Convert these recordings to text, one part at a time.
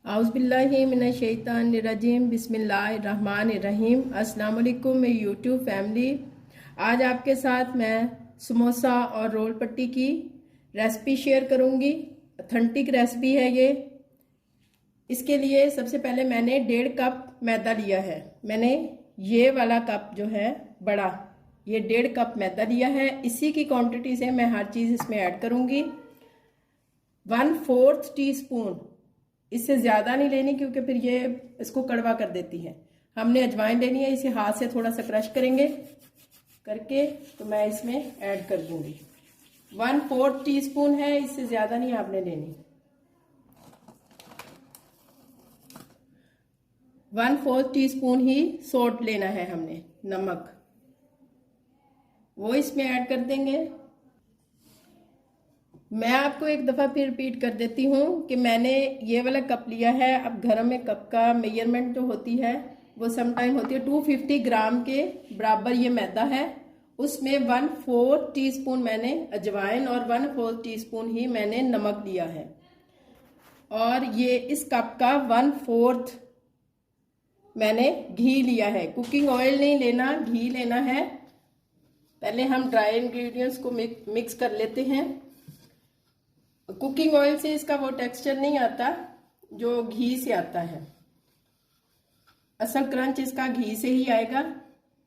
आउज़बिल्लाहि मिनश्शैतानिर्रजीम बिस्मिल्लाहिर्रहमानिर्रहीम। अस्सलाम वालेकुम मेरी यूट्यूब फैमिली। आज आपके साथ मैं समोसा और रोल पट्टी की रेसिपी शेयर करूंगी। ऑथेंटिक रेसिपी है ये। इसके लिए सबसे पहले मैंने 1.5 कप मैदा लिया है। मैंने ये वाला कप जो है बड़ा, ये 1.5 कप मैदा लिया है। इसी की क्वांटिटी से मैं हर चीज़ इसमें ऐड करूंगी। 1/4 टीस्पून, इससे ज़्यादा नहीं लेनी क्योंकि फिर ये इसको कड़वा कर देती है। हमने अजवाइन लेनी है, इसे हाथ से थोड़ा सा क्रश करेंगे करके तो मैं इसमें ऐड कर दूंगी। 1/4 टीस्पून है, इससे ज़्यादा नहीं आपने लेनी। 1/4 टीस्पून ही सॉल्ट लेना है हमने, नमक, वो इसमें ऐड कर देंगे। मैं आपको एक दफ़ा फिर रिपीट कर देती हूँ कि मैंने ये वाला कप लिया है। अब घर में कप का मेजरमेंट जो होती है वो सम टाइम होती है 250 ग्राम के बराबर ये मैदा है। उसमें 1/4 टीस्पून मैंने अजवाइन और 1/4 टीस्पून ही मैंने नमक लिया है। और ये इस कप का 1/4 मैंने घी लिया है। कुकिंग ऑयल नहीं लेना, घी लेना है। पहले हम ड्राई इंग्रेडिएंट्स को मिक्स कर लेते हैं। कुकिंग ऑयल से इसका वो टेक्सचर नहीं आता जो घी से आता है। असल क्रंच इसका घी से ही आएगा।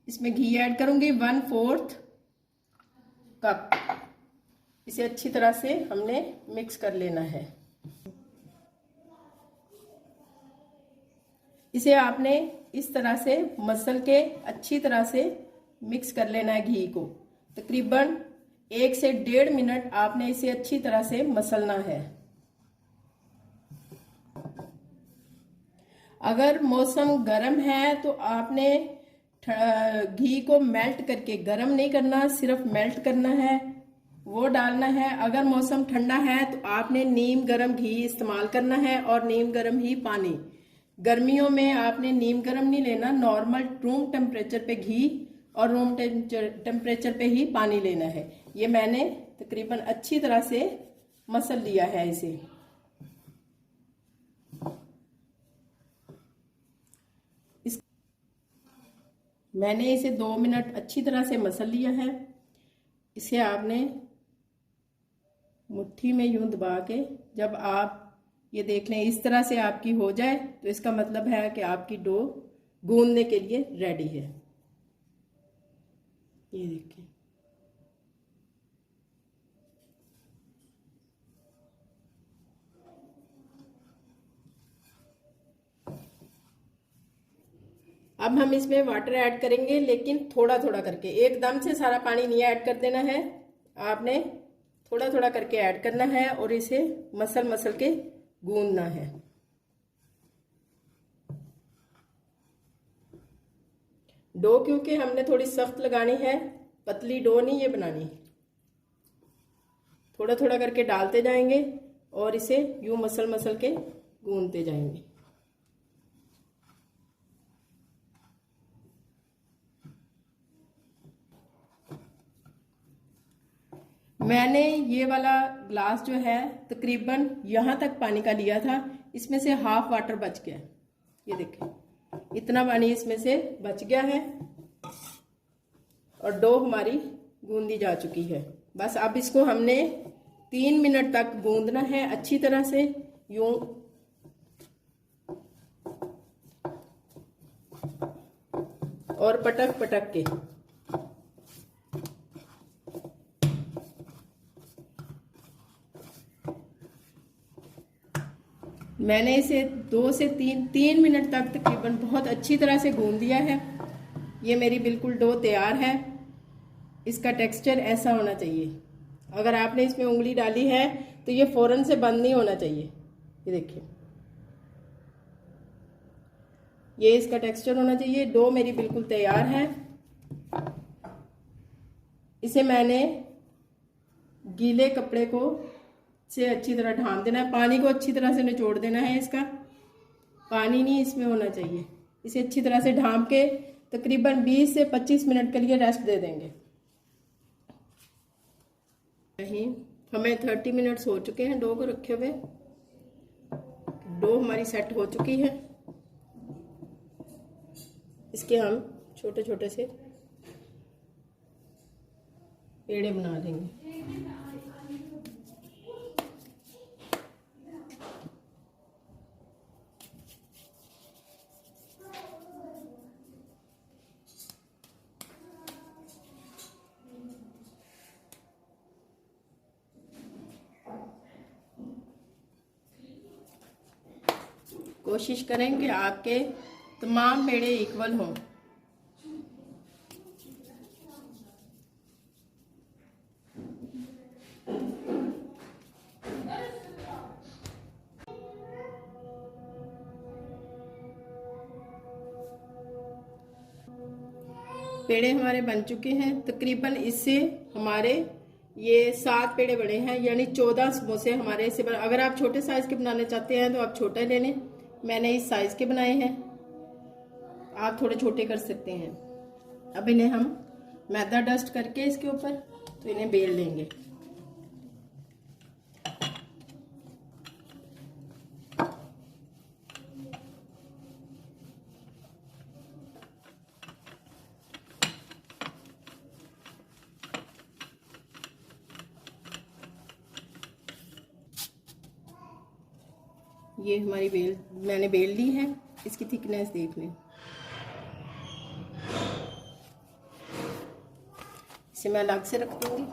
इसमें घी ऐड करूंगी 1/4 कप। इसे अच्छी तरह से हमने मिक्स कर लेना है। इसे आपने इस तरह से मसल के अच्छी तरह से मिक्स कर लेना है घी को। तकरीबन 1 से 1.5 मिनट आपने इसे अच्छी तरह से मसलना है। अगर मौसम गर्म है तो आपने घी को मेल्ट करके, गर्म नहीं करना, सिर्फ मेल्ट करना है, वो डालना है। अगर मौसम ठंडा है तो आपने नीम गर्म घी इस्तेमाल करना है और नीम गर्म ही पानी। गर्मियों में आपने नीम गर्म नहीं लेना, नॉर्मल रूम टेम्परेचर पे घी और रूम टेम्परेचर पे ही पानी लेना है। ये मैंने तकरीबन अच्छी तरह से मसल लिया है इसे। मैंने इसे 2 मिनट अच्छी तरह से मसल लिया है। इसे आपने मुट्ठी में यूं दबा के, जब आप ये देख लें इस तरह से आपकी हो जाए तो इसका मतलब है कि आपकी डो गूंदने के लिए रेडी है। ये देखिए, अब हम इसमें वाटर ऐड करेंगे, लेकिन थोड़ा थोड़ा करके, एकदम से सारा पानी नहीं ऐड कर देना है। आपने थोड़ा थोड़ा करके ऐड करना है और इसे मसल मसल के गूंदना है। डो क्योंकि हमने थोड़ी सख्त लगानी है, पतली डो नहीं ये बनानी। थोड़ा थोड़ा करके डालते जाएंगे और इसे यूं मसल मसल के गूंदते जाएंगे। मैंने ये वाला ग्लास जो है तकरीबन यहाँ तक पानी का लिया था, इसमें से हाफ वाटर बच गया। ये देखें, इतना पानी इसमें से बच गया है और डो हमारी गूंदी जा चुकी है। बस अब इसको हमने 3 मिनट तक गूंदना है अच्छी तरह से, यूं और पटक पटक के। मैंने इसे 2 से 3 मिनट तक तकरीबन बहुत अच्छी तरह से गूंद दिया है। ये मेरी बिल्कुल डो तैयार है। इसका टेक्सचर ऐसा होना चाहिए। अगर आपने इसमें उंगली डाली है तो ये फौरन से बंद नहीं होना चाहिए। ये देखिए, ये इसका टेक्सचर होना चाहिए। डो मेरी बिल्कुल तैयार है। इसे मैंने गीले कपड़े को से अच्छी तरह ढांप देना है। पानी को अच्छी तरह से निचोड़ देना है। इसका पानी नहीं इसमें होना चाहिए। इसे अच्छी तरह से ढांप के तकरीबन 20 से 25 मिनट के लिए रेस्ट दे देंगे। नहीं, हमें 30 मिनट्स हो चुके हैं डो को रखे हुए। डो हमारी सेट हो चुकी है। इसके हम छोटे छोटे से पेड़े बना लेंगे। कोशिश करें कि आपके तमाम पेड़े इक्वल हों। पेड़े हमारे बन चुके हैं। तकरीबन इससे हमारे ये 7 पेड़े बने हैं, यानी 14 समोसे हमारे इससे बने। अगर आप छोटे साइज के बनाने चाहते हैं तो आप छोटा ले लें। मैंने इस साइज के बनाए हैं, आप थोड़े छोटे कर सकते हैं। अब इन्हें हम मैदा डस्ट करके इसके ऊपर तो इन्हें बेल लेंगे। ये हमारी मैंने बेल ली है। इसकी थिकनेस देख लें। इसे मैं अलग से रख दूंगी।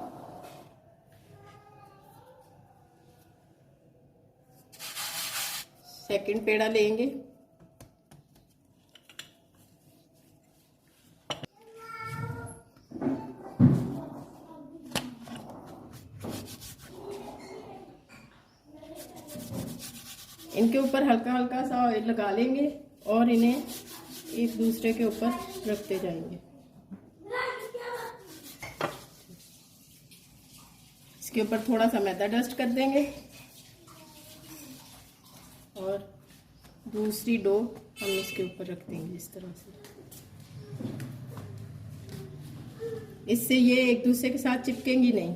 सेकंड पेड़ा लेंगे। इनके ऊपर हल्का हल्का सा ऑयल लगा लेंगे और इन्हें एक दूसरे के ऊपर रखते जाएंगे। इसके ऊपर थोड़ा सा मैदा डस्ट कर देंगे और दूसरी डो हम इसके ऊपर रख देंगे इस तरह से। इससे ये एक दूसरे के साथ चिपकेंगी नहीं।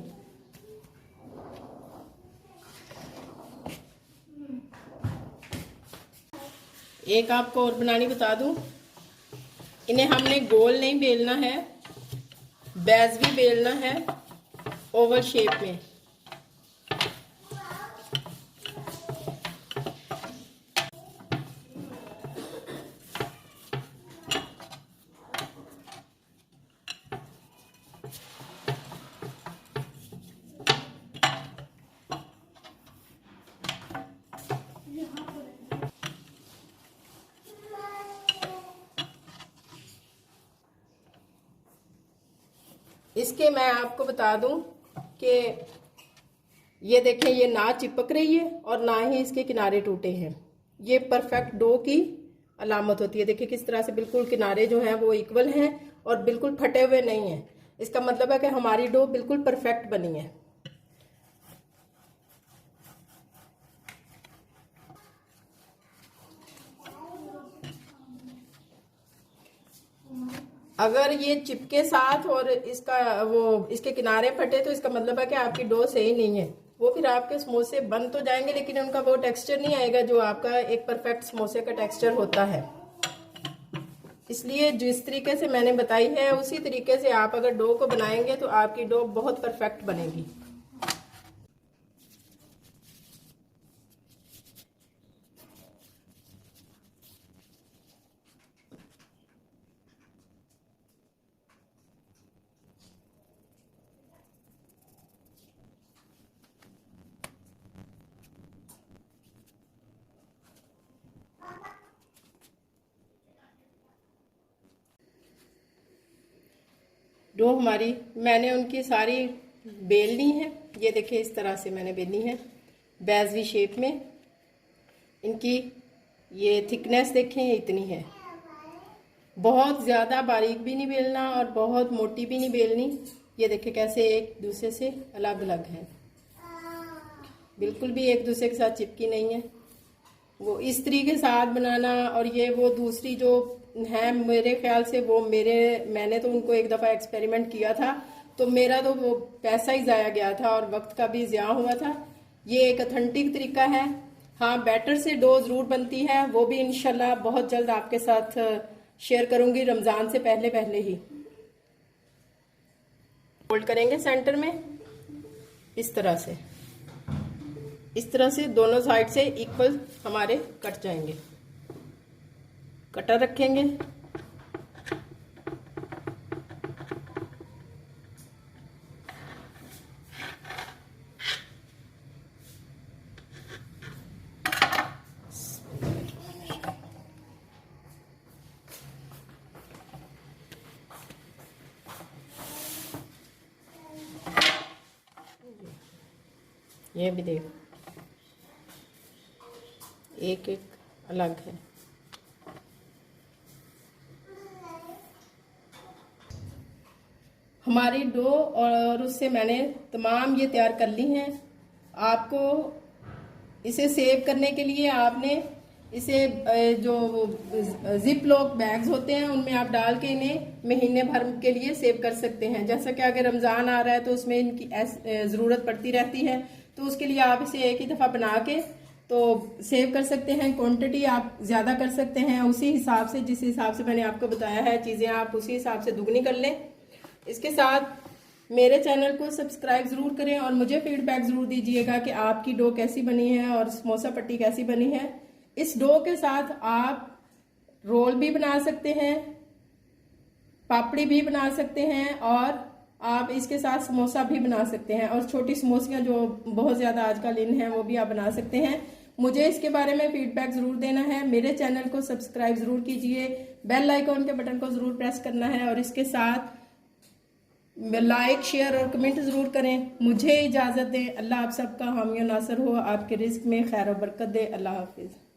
एक आपको और बनानी बता दूं, इन्हें हमने गोल नहीं बेलना है, बैज भी बेलना है ओवल शेप में। इसके मैं आपको बता दूं कि ये देखें, ये ना चिपक रही है और ना ही इसके किनारे टूटे हैं। ये परफेक्ट डो की अलामत होती है। देखिए किस तरह से बिल्कुल किनारे जो हैं वो इक्वल हैं और बिल्कुल फटे हुए नहीं हैं। इसका मतलब है कि हमारी डो बिल्कुल परफेक्ट बनी है। अगर ये चिपके साथ और इसके किनारे फटे तो इसका मतलब है कि आपकी डो सही नहीं है। वो फिर आपके समोसे बन तो जाएंगे लेकिन उनका वो टेक्सचर नहीं आएगा जो आपका एक परफेक्ट समोसे का टेक्सचर होता है। इसलिए जिस तरीके से मैंने बताई है उसी तरीके से आप अगर डो को बनाएंगे तो आपकी डो बहुत परफेक्ट बनेगी। डो हमारी मैंने उनकी सारी बेल ली है। ये देखिए इस तरह से मैंने बेलनी है बैजवी शेप में। इनकी ये थिकनेस देखें इतनी है। बहुत ज़्यादा बारीक भी नहीं बेलना और बहुत मोटी भी नहीं बेलनी। ये देखिए कैसे एक दूसरे से अलग अलग है, बिल्कुल भी एक दूसरे के साथ चिपकी नहीं है। वो इस तरीके के साथ बनाना और ये वो दूसरी जो है, मेरे ख्याल से वो मैंने तो उनको एक दफ़ा एक्सपेरिमेंट किया था तो मेरा तो वो पैसा ही ज़ाया गया था और वक्त का भी ज़िया हुआ था। ये एक ऑथेंटिक तरीका है हाँ, बैटर से डो ज़रूर बनती है, वो भी इंशाल्लाह बहुत जल्द आपके साथ शेयर करूंगी, रमज़ान से पहले पहले ही। फोल्ड करेंगे सेंटर में इस तरह से दोनों साइड से इक्वल हमारे कट जाएंगे। कटर रखेंगे, ये भी देखो एक एक अलग है। हमारी डो और उससे मैंने तमाम ये तैयार कर ली हैं। आपको इसे सेव करने के लिए आपने इसे जो जिप लॉक बैग्स होते हैं उनमें आप डाल के इन्हें महीने भर के लिए सेव कर सकते हैं। जैसा कि अगर रमज़ान आ रहा है तो उसमें इनकी ज़रूरत पड़ती रहती है, तो उसके लिए आप इसे एक ही दफ़ा बना के तो सेव कर सकते हैं। क्वांटिटी आप ज़्यादा कर सकते हैं उसी हिसाब से, जिस हिसाब से मैंने आपको बताया है चीज़ें आप उसी हिसाब से दुगनी कर लें। इसके साथ मेरे चैनल को सब्सक्राइब ज़रूर करें और मुझे फीडबैक ज़रूर दीजिएगा कि आपकी डो कैसी बनी है और समोसा पट्टी कैसी बनी है। इस डो के साथ आप रोल भी बना सकते हैं, पापड़ी भी बना सकते हैं और आप इसके साथ समोसा भी बना सकते हैं, और छोटी समोसियाँ जो बहुत ज़्यादा आजकल इन हैं वो भी आप बना सकते हैं। मुझे इसके बारे में फीडबैक ज़रूर देना है। मेरे चैनल को सब्सक्राइब ज़रूर कीजिए, बेल आइकॉन के बटन को ज़रूर प्रेस करना है और इसके साथ लाइक शेयर और कमेंट ज़रूर करें। मुझे इजाज़त दें। अल्लाह आप सबका हामी और नासर हो, आपके रिस्क में खैर और बरकत दे। अल्लाह हाफिज़।